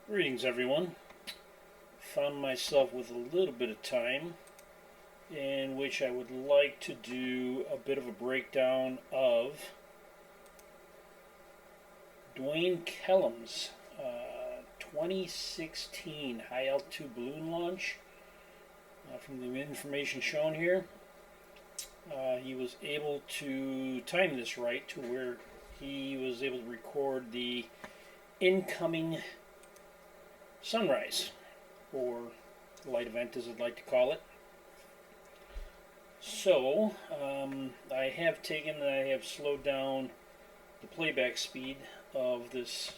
Greetings, everyone. Found myself with a little bit of time in which I would like to do a bit of a breakdown of Dwayne Kellums' 2016 high altitude balloon launch. From the information shown here, he was able to time this right to where he was able to record the incoming sunrise, or light event as I'd like to call it. So, I have slowed down the playback speed of this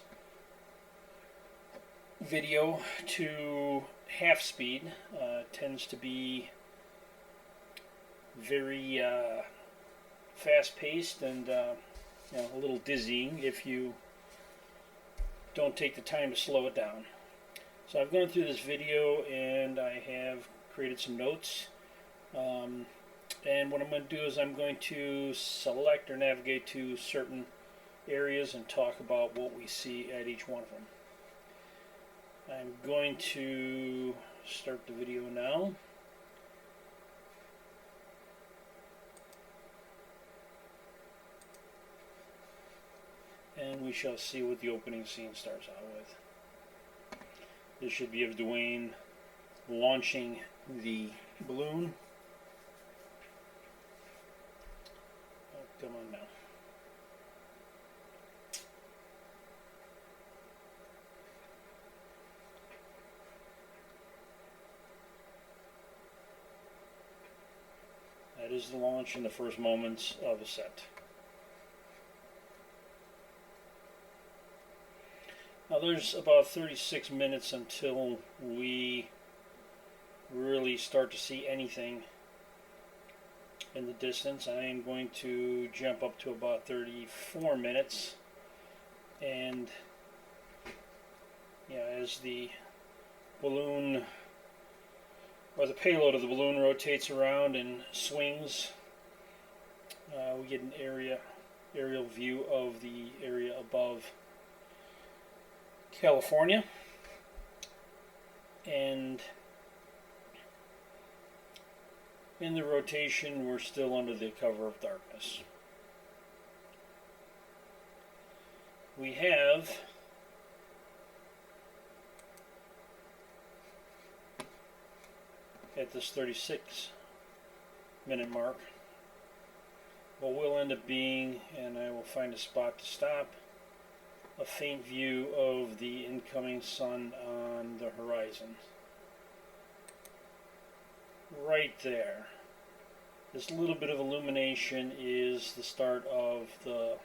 video to half speed. Tends to be very fast-paced and a little dizzying if you don't take the time to slow it down. So I've gone through this video and I have created some notes. And what I'm going to do is I'm going to select or navigate to certain areas and talk about what we see at each one of them. I'm going to start the video now. And we shall see what the opening scene starts out with. This should be of Dwayne launching the balloon. Oh, come on now. That is the launch in the first moments of the set. Now there's about 36 minutes until we really start to see anything in the distance. I am going to jump up to about 34 minutes, and as the balloon or the payload of the balloon rotates around and swings, we get an aerial view of the area above California, and in the rotation we're still under the cover of darkness. We have at this 36-minute mark what will end up being, and I will find a spot to stop, a faint view of the incoming sun on the horizon. Right there. This little bit of illumination is the start of the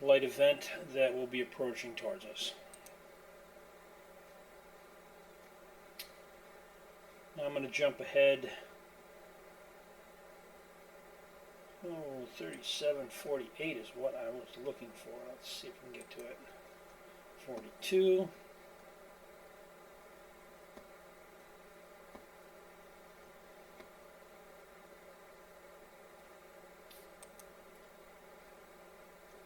light event that will be approaching towards us. Now I'm going to jump ahead. 37:48 is what I was looking for. Let's see if we can get to it. 42.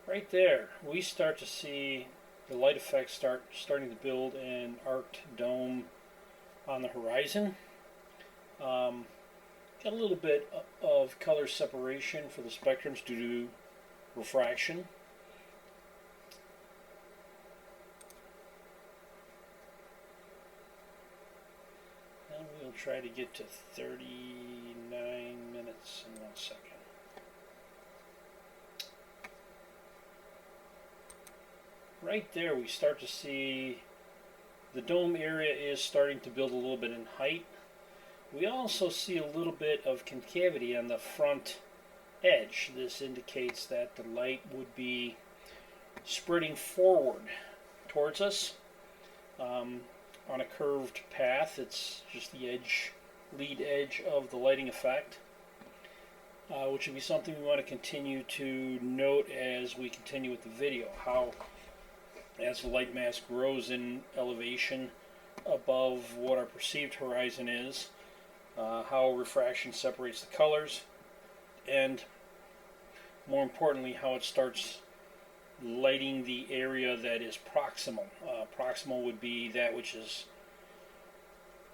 Right there, we start to see the light effects starting to build an arced dome on the horizon. Got a little bit of color separation for the spectrums due to refraction. And we'll try to get to 39 minutes in 1 second. Right there we start to see the dome area is starting to build a little bit in height. We also see a little bit of concavity on the front edge. This indicates that the light would be spreading forward towards us on a curved path. It's just the lead edge of the lighting effect, which would be something we want to continue to note as we continue with the video. How, as the light mass grows in elevation above what our perceived horizon is, how refraction separates the colors, and more importantly how it starts lighting the area that is proximal. Proximal would be that which is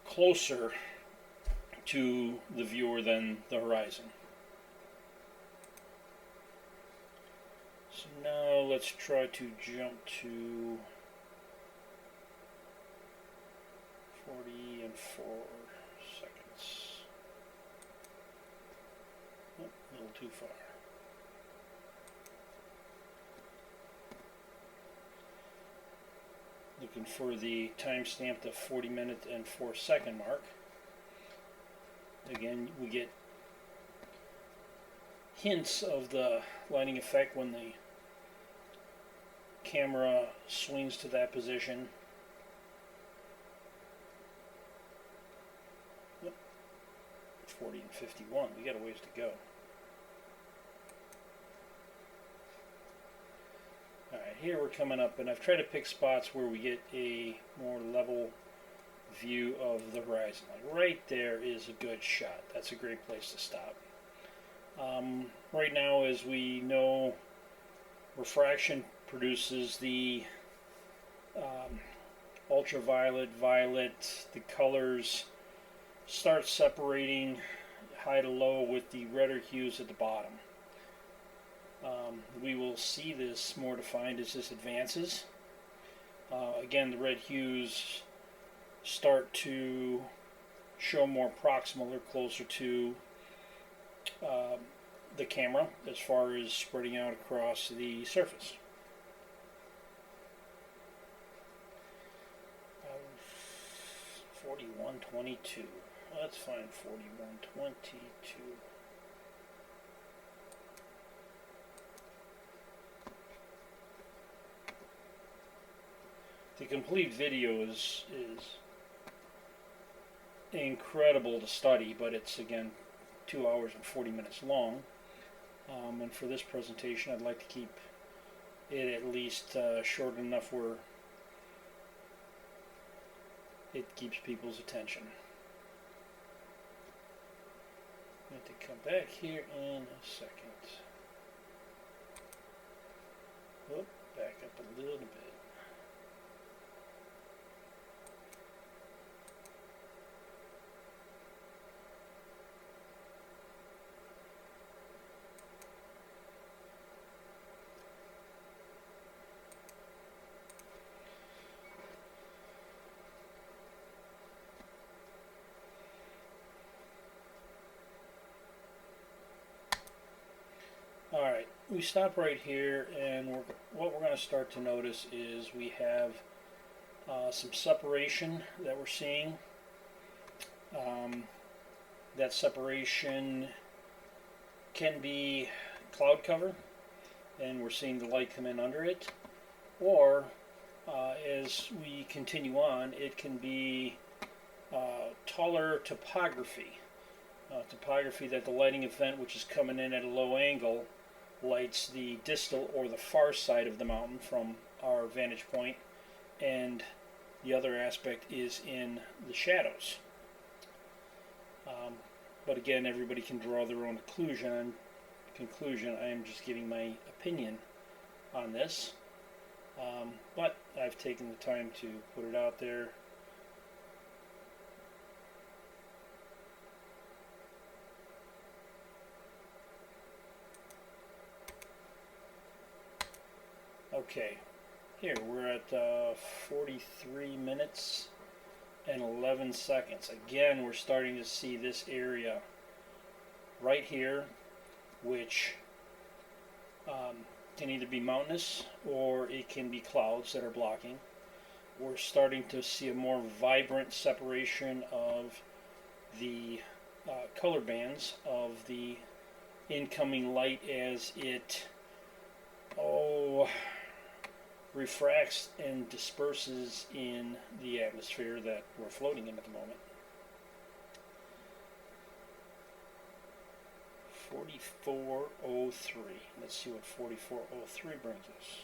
closer to the viewer than the horizon. So now let's try to jump to 40 and 4 seconds. Oh, a little too far. Looking for the timestamp, the 40-minute and 4-second mark. Again, we get hints of the lighting effect when the camera swings to that position. 40 and 51. We got a ways to go. Alright, here we're coming up, and I've tried to pick spots where we get a more level view of the horizon. Like right there is a good shot. That's a great place to stop. Right now, as we know, refraction produces the ultraviolet, violet, the colors start separating high to low with the redder hues at the bottom. We will see this more defined as this advances. Again, the red hues start to show more proximal or closer to the camera as far as spreading out across the surface. Um, 41.22. Let's find 41.22. The complete video is incredible to study, but it's again 2 hours and 40 minutes long. And for this presentation, I'd like to keep it at least short enough where it keeps people's attention. I have to come back here in a second. Whoop, back up a little bit. Alright, we stop right here, and what we're going to start to notice is we have some separation that we're seeing. That separation can be cloud cover, and we're seeing the light come in under it, or as we continue on, it can be taller topography. Topography that the lighting event, which is coming in at a low angle, lights the distal or the far side of the mountain from our vantage point, and the other aspect is in the shadows. But again, everybody can draw their own conclusion. I am just giving my opinion on this, but I've taken the time to put it out there. Okay, here we're at 43 minutes and 11 seconds. Again, we're starting to see this area right here, which can either be mountainous or it can be clouds that are blocking. We're starting to see a more vibrant separation of the color bands of the incoming light as it refracts and disperses in the atmosphere that we're floating in at the moment. 4403. Let's see what 4403 brings us.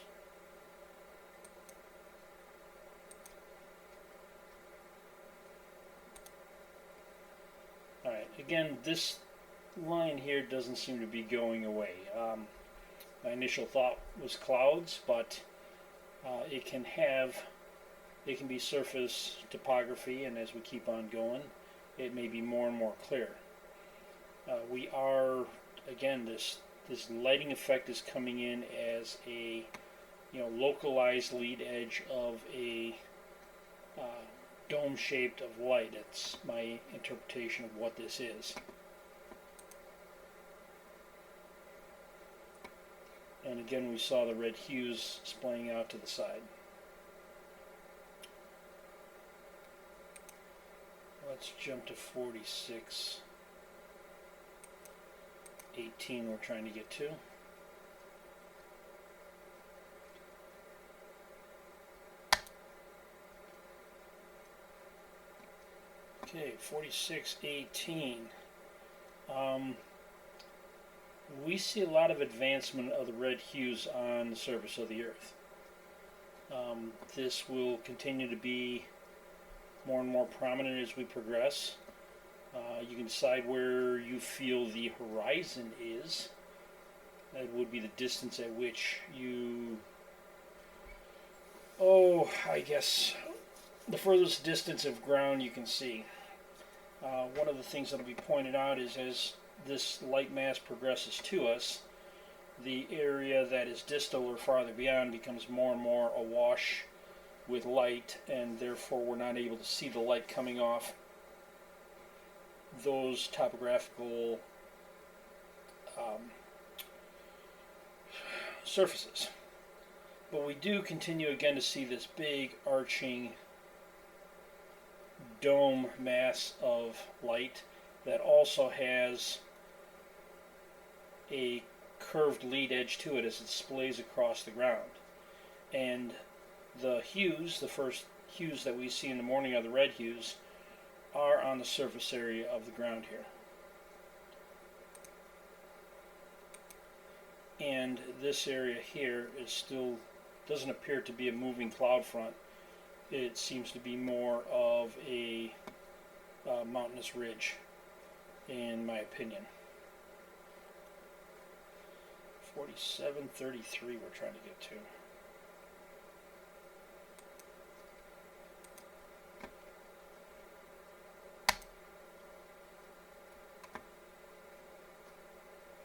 Alright, again, this line here doesn't seem to be going away. My initial thought was clouds, but it can be surface topography, and as we keep on going, it may be more and more clear. We are, again, this lighting effect is coming in as a localized lead edge of a dome shaped of light. It's my interpretation of what this is. And again, we saw the red hues splaying out to the side. Let's jump to 4618 we're trying to get to. Okay, 4618. We see a lot of advancement of the red hues on the surface of the Earth. This will continue to be more and more prominent as we progress. You can decide where you feel the horizon is. That would be the distance at which you... I guess the furthest distance of ground you can see. One of the things that will be pointed out is as this light mass progresses to us, the area that is distal or farther beyond becomes more and more awash with light, and therefore we're not able to see the light coming off those topographical surfaces. But we do continue again to see this big arching dome mass of light that also has a curved lead edge to it as it splays across the ground. And the hues, the first hues that we see in the morning are the red hues, are on the surface area of the ground here. And this area here is still doesn't appear to be a moving cloud front. It seems to be more of a mountainous ridge, in my opinion. 4733 we're trying to get to.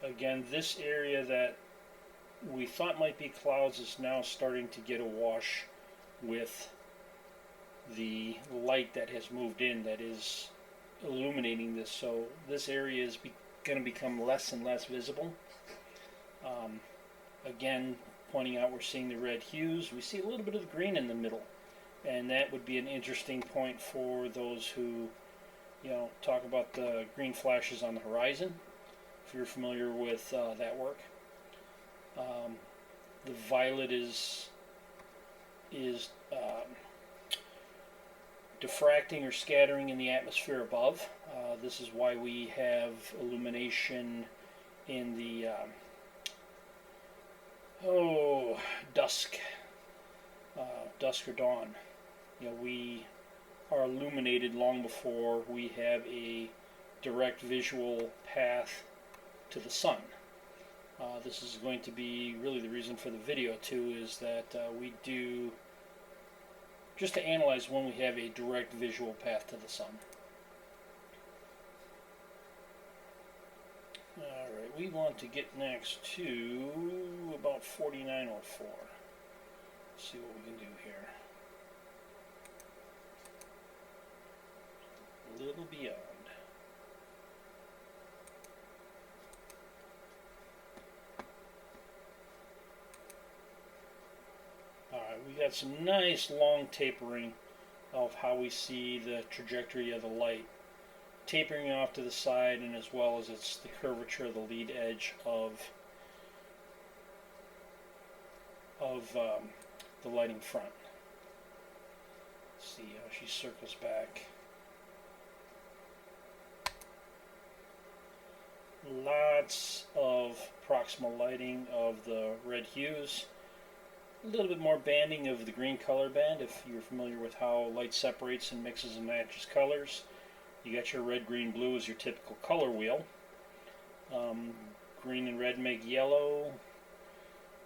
Again, this area that we thought might be clouds is now starting to get awash with the light that has moved in that is illuminating this. So this area is going to become less and less visible. Again, pointing out we're seeing the red hues. We see a little bit of the green in the middle, and that would be an interesting point for those who talk about the green flashes on the horizon, if you're familiar with that work. The violet is diffracting or scattering in the atmosphere above. This is why we have illumination in the dusk or dawn. We are illuminated long before we have a direct visual path to the sun. This is going to be really the reason for the video too, is that we do just to analyze when we have a direct visual path to the sun. Alright, we want to get next to about 4904. Let's see what we can do here. A little beyond. Alright, we got some nice long tapering of how we see the trajectory of the light. Tapering off to the side, and as well as it's the curvature of the lead edge of the lighting front. Let's see how she circles back. Lots of proximal lighting of the red hues. A little bit more banding of the green color band if you're familiar with how light separates and mixes and matches colors. You got your red, green, blue as your typical color wheel. Green and red make yellow.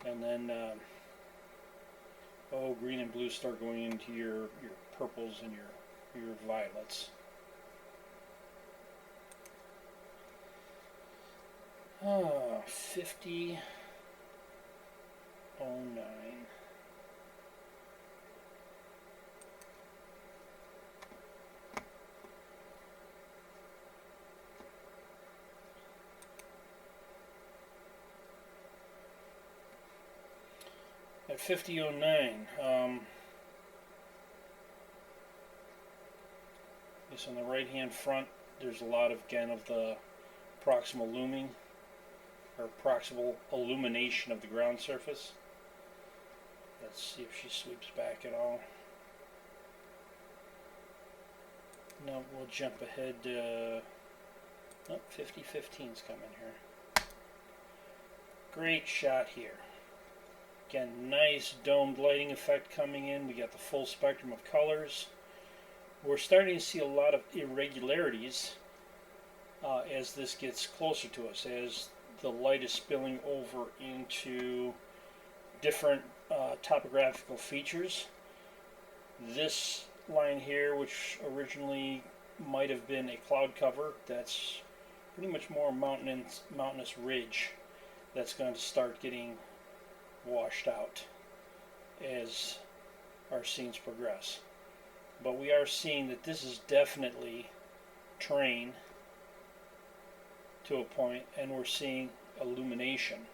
And then, oh, green and blue start going into your purples and your violets. 50:09. At 50:09, this on the right-hand front, there's a lot of, again, of the proximal looming, or proximal illumination of the ground surface. Let's see if she sweeps back at all. No, we'll jump ahead. Oh, 50:15's coming here. Great shot here. Again, nice domed lighting effect coming in. We got the full spectrum of colors. We're starting to see a lot of irregularities as this gets closer to us, as the light is spilling over into different topographical features. This line here, which originally might have been a cloud cover, that's pretty much more mountainous ridge that's going to start getting washed out as our scenes progress. But we are seeing that this is definitely terrain to a point, and we're seeing illumination.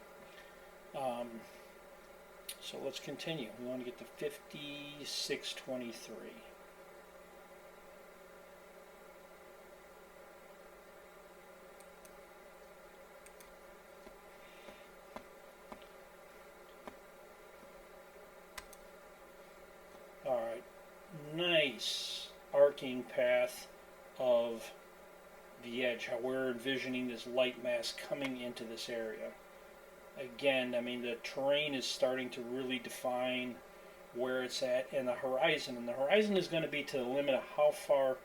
So let's continue. We want to get to 56:23. Alright, nice arcing path of the edge, how we're envisioning this light mass coming into this area. Again, I mean, the terrain is starting to really define where it's at, and the horizon is going to be to the limit of how far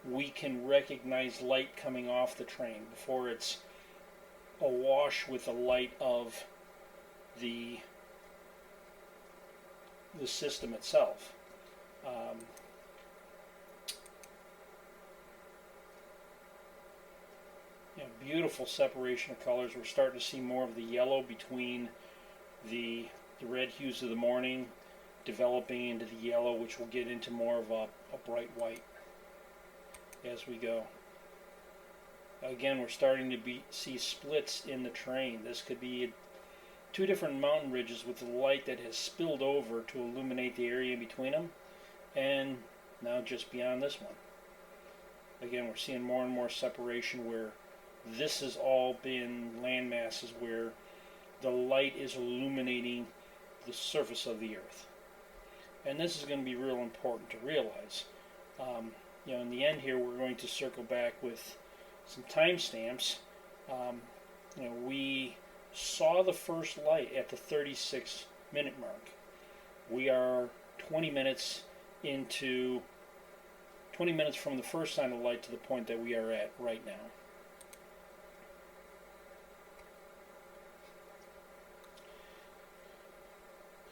we can recognize light coming off the train before it's awash with the light of the system itself. Beautiful separation of colors. We're starting to see more of the yellow between the red hues of the morning developing into the yellow, which will get into more of a bright white as we go. Again, we're starting to see splits in the terrain. This could be two different mountain ridges with the light that has spilled over to illuminate the area in between them, and now just beyond this one. Again, we're seeing more and more separation where this has all been land masses where the light is illuminating the surface of the earth. And this is going to be real important to realize. In the end here, we're going to circle back with some timestamps. We saw the first light at the 36-minute mark. We are 20 minutes from the first sign of light to the point that we are at right now.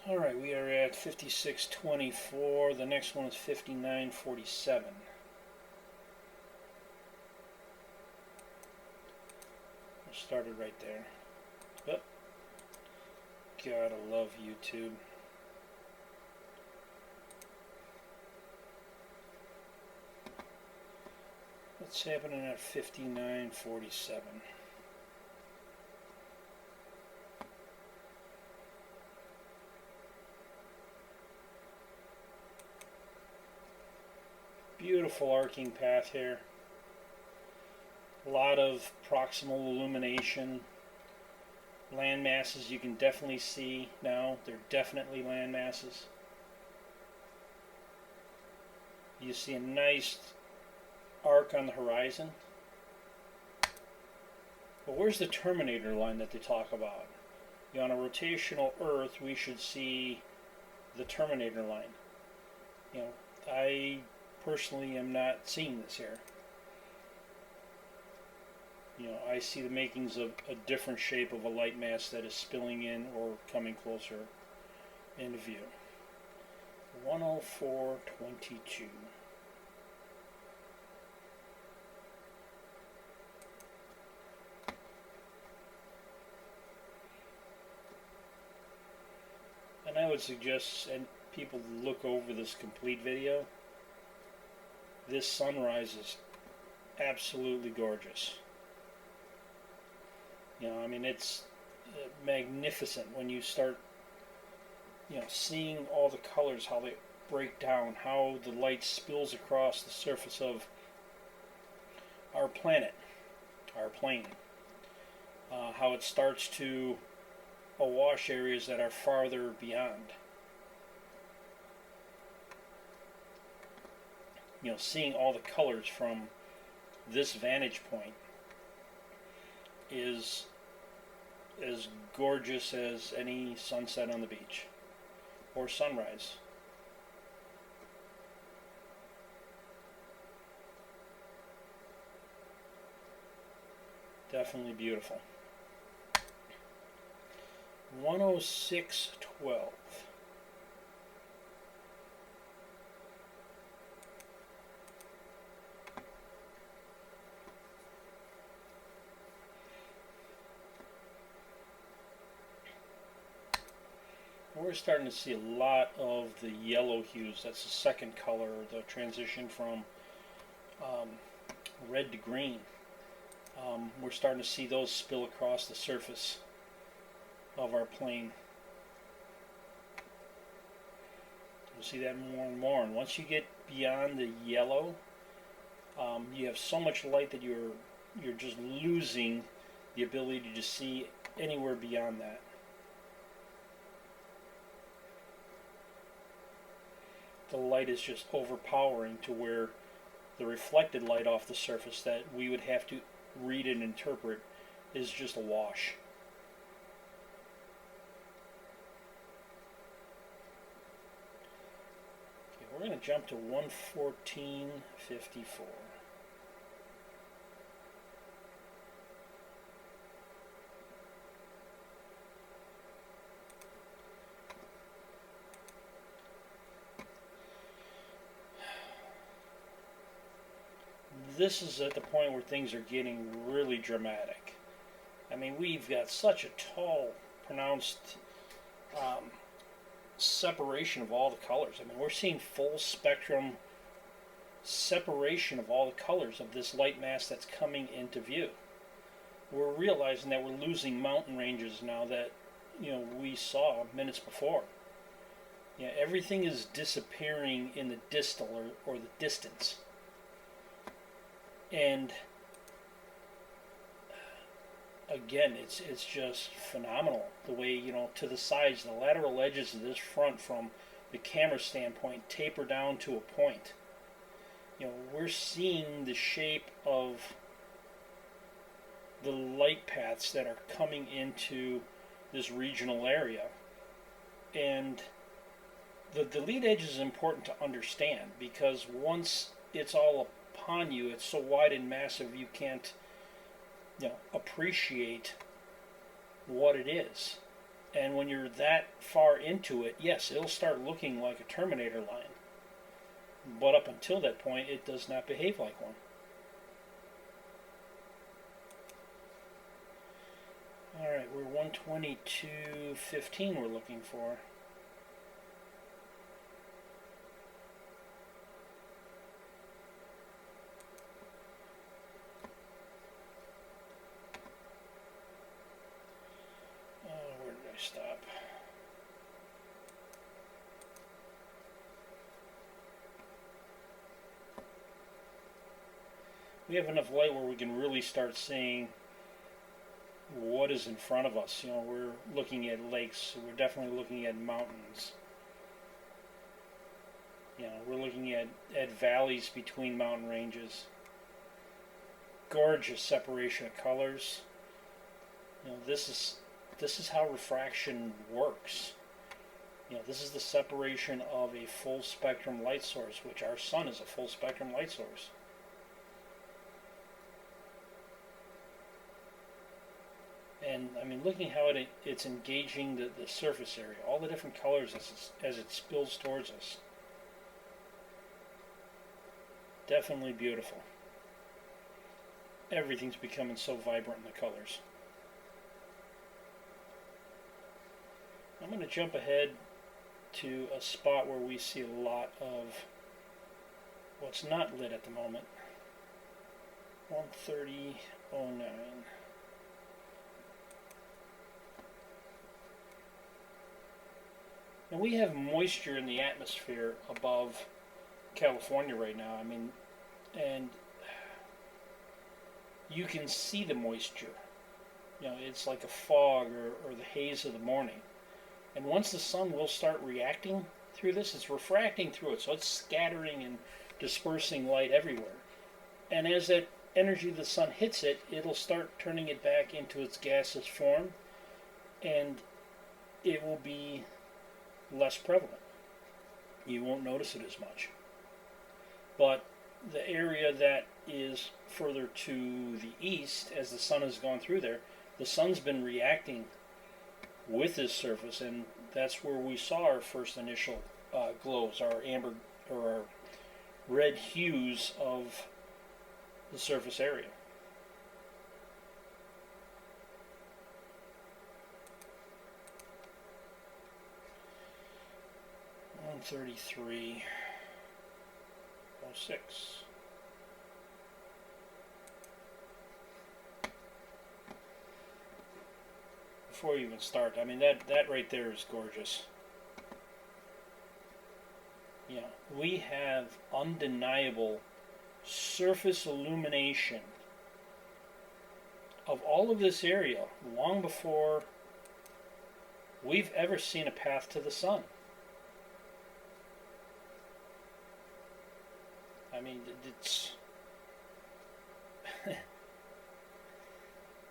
Alright, we are at 56:24. The next one is 59:47. Started right there. Oh, gotta love YouTube. What's happening at 59:47? Beautiful arcing path here. A lot of proximal illumination. Land masses you can definitely see now. They're definitely land masses. You see a nice arc on the horizon. But where's the terminator line that they talk about? On a rotational Earth, we should see the terminator line. I personally am not seeing this here. I see the makings of a different shape of a light mass that is spilling in or coming closer into view. 104.22. And I would suggest people look over this complete video. This sunrise is absolutely gorgeous. I mean, it's magnificent when you start, seeing all the colors, how they break down, how the light spills across the surface of our planet, our plane, how it starts to awash areas that are farther beyond. Seeing all the colors from this vantage point is as gorgeous as any sunset on the beach or sunrise. Definitely beautiful. 106.12. We're starting to see a lot of the yellow hues. That's the second color, the transition from red to green. We're starting to see those spill across the surface of our plane. You'll see that more and more. And once you get beyond the yellow, you have so much light that you're just losing the ability to see anywhere beyond that. The light is just overpowering to where the reflected light off the surface that we would have to read and interpret is just a wash. Okay, we're going to jump to 114.54. This is at the point where things are getting really dramatic. I mean, we've got such a tall, pronounced separation of all the colors. I mean, we're seeing full spectrum separation of all the colors of this light mass that's coming into view. We're realizing that we're losing mountain ranges now that we saw minutes before. Everything is disappearing in the distal or the distance. And again, it's just phenomenal the way, to the sides, the lateral edges of this front from the camera standpoint taper down to a point. We're seeing the shape of the light paths that are coming into this regional area. And the lead edge is important to understand, because once it's all upon you, it's so wide and massive you can't appreciate what it is. And when you're that far into it, yes, it'll start looking like a Terminator line, but up until that point it does not behave like one. Alright, we're 122.15 we're looking for. Stop. We have enough light where we can really start seeing what is in front of us. We're looking at lakes, we're definitely looking at mountains. We're looking at valleys between mountain ranges. Gorgeous separation of colors. This is how refraction works. This is the separation of a full spectrum light source, which our sun is a full spectrum light source. And I mean, looking how it's engaging the surface area, all the different colors as it spills towards us. Definitely beautiful. Everything's becoming so vibrant in the colors. I'm going to jump ahead to a spot where we see a lot of what's not lit at the moment. 1:30:09. And we have moisture in the atmosphere above California right now. I mean, and you can see the moisture. You know, it's like a fog or the haze of the morning. And once the sun will start reacting through this, it's refracting through it, so it's scattering and dispersing light everywhere. And as that energy of the sun hits it, it'll start turning it back into its gaseous form, and it will be less prevalent. You won't notice it as much. But the area that is further to the east, as the sun has gone through there, the sun's been reacting with this surface, and that's where we saw our first initial glows, our amber or our red hues of the surface area. On 33:06. Before you even start, I mean, that right there is gorgeous. Yeah, we have undeniable surface illumination of all of this area long before we've ever seen a path to the sun. I mean, it's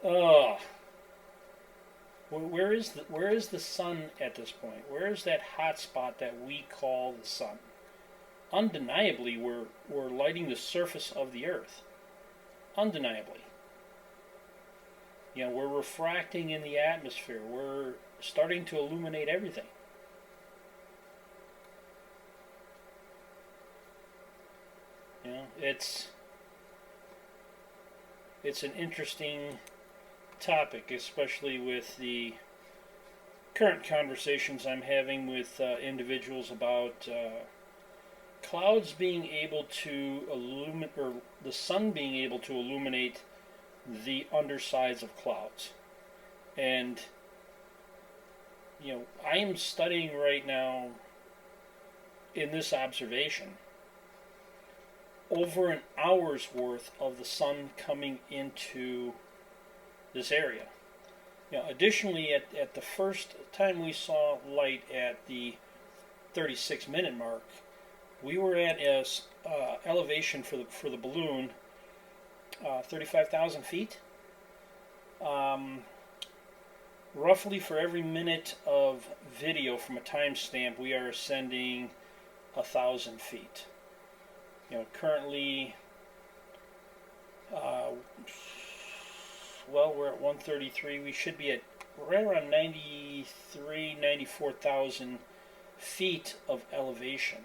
oh, where is the sun at this point? Where is that hot spot that we call the sun? Undeniably, we're lighting the surface of the earth. Undeniably. You know, we're refracting in the atmosphere. We're starting to illuminate everything. You know, it's an interesting topic, especially with the current conversations I'm having with individuals about clouds being able to illuminate, or the sun being able to illuminate the undersides of clouds. And, you know, I am studying right now in this observation over an hour's worth of the sun coming into this area. You know, additionally, at the first time we saw light at the 36-minute mark, we were at a elevation for the balloon, 35,000 feet. Roughly for every minute of video from a timestamp, we are ascending 1,000 feet. You know, currently, well, we're at 133. We should be at right around 94,000 feet of elevation.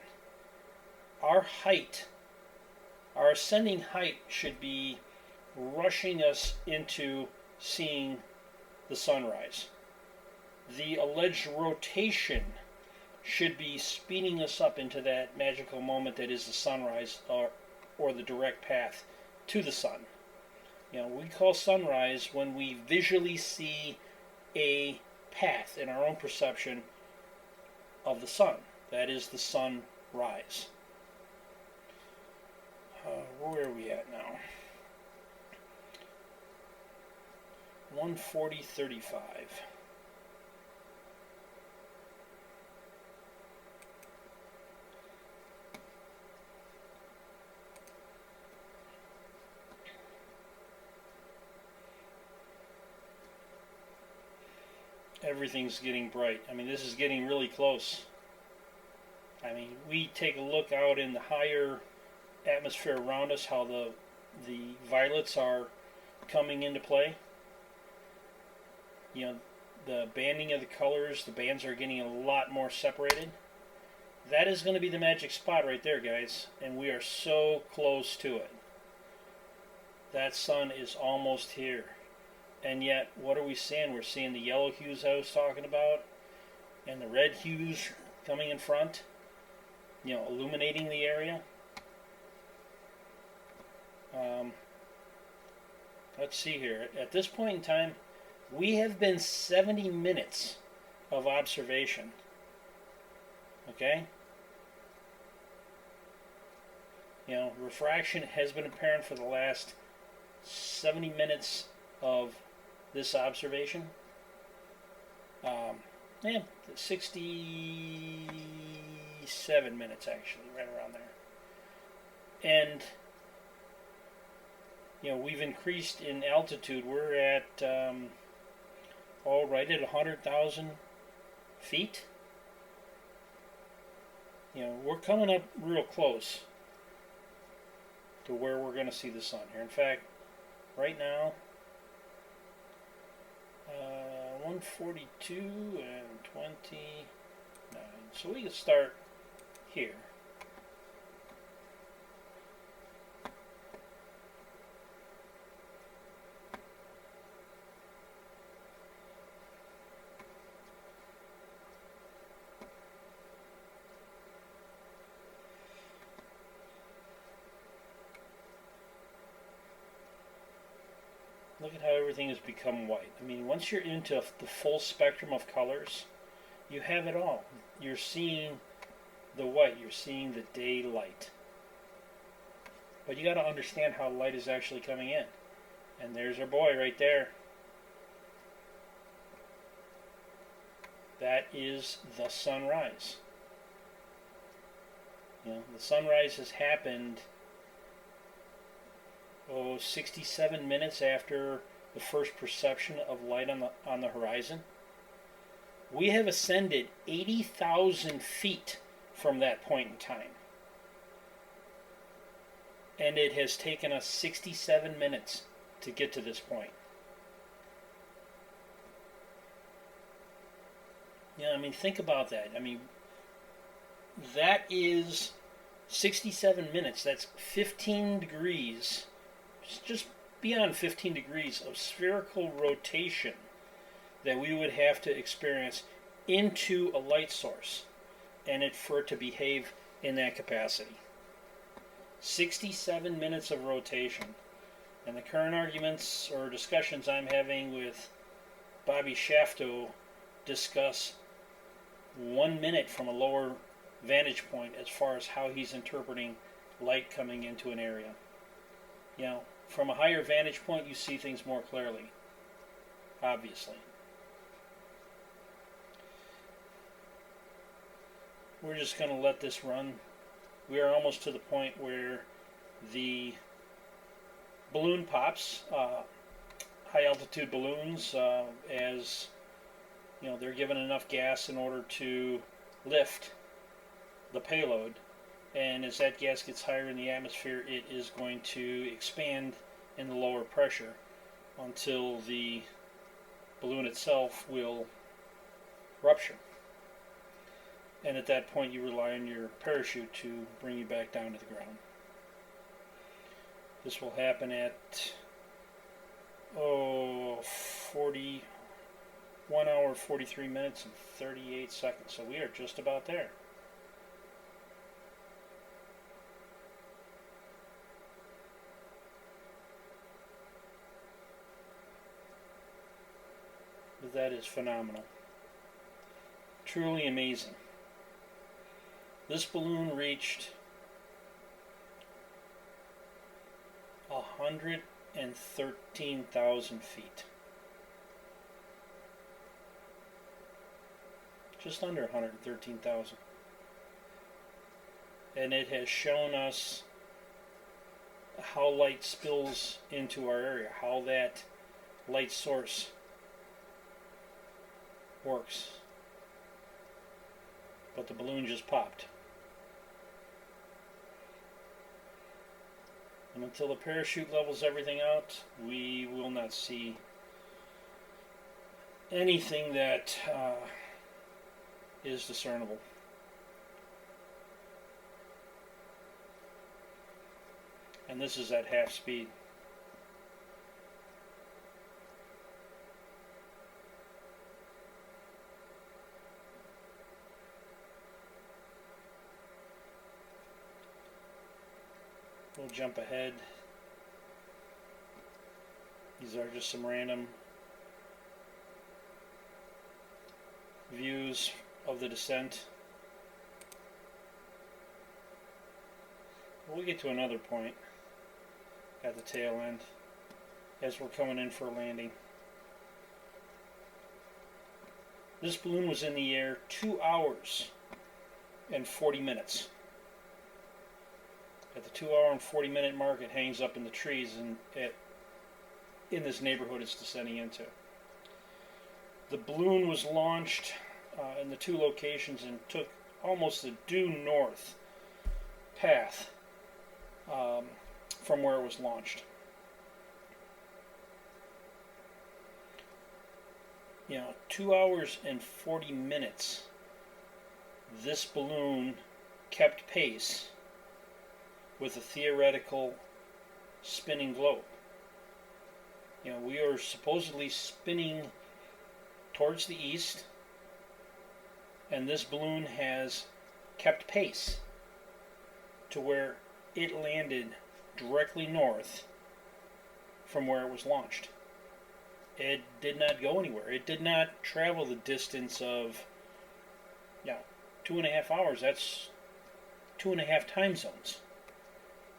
Our height, our ascending height, should be rushing us into seeing the sunrise. The alleged rotation should be speeding us up into that magical moment that is the sunrise, or the direct path to the sun. You know, we call sunrise when we visually see a path in our own perception of the sun. That is the sunrise. Where are we at now? 1:40:35. Everything's getting bright. I mean, this is getting really close. I mean, we take a look out in the higher atmosphere around us, how the violets are coming into play. You know, the banding of the colors, the bands are getting a lot more separated. That is going to be the magic spot right there, guys, and we are so close to it. That sun is almost here. And yet, what are we seeing? We're seeing the yellow hues I was talking about, and the red hues coming in front, you know, illuminating the area. Let's see here. At this point in time, we have been 70 minutes of observation. Okay? You know, refraction has been apparent for the last 70 minutes of this observation. Yeah, 67 minutes actually, right around there. And you know, we've increased in altitude. We're at right at 100,000 feet. You know, we're coming up real close to where we're going to see the sun here. In fact, right now, 142 and 29. So we can start here. Look at how everything has become white. I mean, once you're into the full spectrum of colors, you have it all. You're seeing the white, you're seeing the daylight. But you got to understand how light is actually coming in. And there's our boy right there. That is the sunrise. You know, the sunrise has happened 67 minutes after the first perception of light on the horizon. We have ascended 80,000 feet from that point in time. And it has taken us 67 minutes to get to this point. Yeah, I mean, think about that. I mean, that is 67 minutes. That's 15 degrees, just beyond 15 degrees of spherical rotation that we would have to experience into a light source, and for it to behave in that capacity. 67 minutes of rotation. And the current arguments or discussions I'm having with Bobby Shafto discuss 1 minute from a lower vantage point as far as how he's interpreting light coming into an area. You know, from a higher vantage point, you see things more clearly, obviously. We're just going to let this run. We are almost to the point where the balloon pops, high altitude balloons, as you know, they're given enough gas in order to lift the payload, and as that gas gets higher in the atmosphere, it is going to expand in the lower pressure until the balloon itself will rupture. And at that point, you rely on your parachute to bring you back down to the ground. This will happen at 1 hour, 43 minutes, and 38 seconds. So we are just about there. But that is phenomenal. Truly amazing. This balloon reached 113,000 feet. Just under 113,000. And it has shown us how light spills into our area, how that light source works. But the balloon just popped. And until the parachute levels everything out, we will not see anything that is discernible. And this is at half speed. We'll jump ahead. These are just some random views of the descent. We'll get to another point at the tail end as we're coming in for a landing. This balloon was in the air 2 hours and 40 minutes. At the 2 hour and 40 minute mark, it hangs up in the trees and in this neighborhood it's descending into. The balloon was launched in the two locations and took almost a due north path from where it was launched. 2 hours and 40 minutes, this balloon kept pace with a theoretical spinning globe. We are supposedly spinning towards the east, and this balloon has kept pace to where it landed directly north from where it was launched. It did not go anywhere. It did not travel the distance of 2.5 hours. That's 2.5 time zones.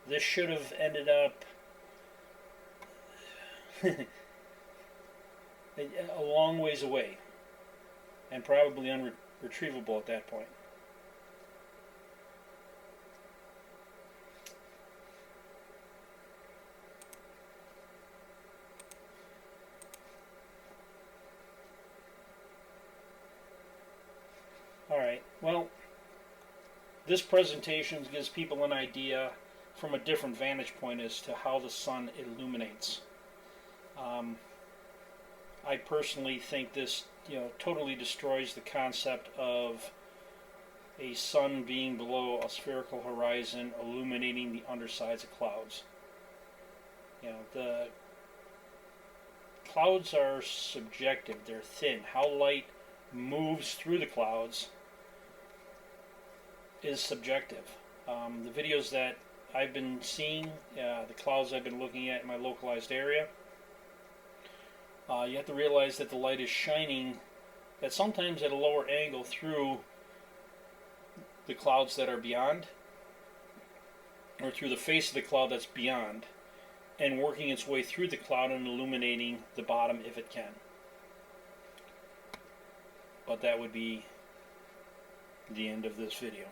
This should have ended up a long ways away and probably unretrievable at that point. Alright, well, this presentation gives people an idea from a different vantage point as to how the sun illuminates. I personally think this, totally destroys the concept of a sun being below a spherical horizon, illuminating the undersides of clouds. The clouds are subjective; they're thin. How light moves through the clouds is subjective. The videos that I've been seeing, the clouds I've been looking at in my localized area, you have to realize that the light is shining at sometimes at a lower angle through the clouds that are beyond, or through the face of the cloud that's beyond, and working its way through the cloud and illuminating the bottom if it can. But that would be the end of this video.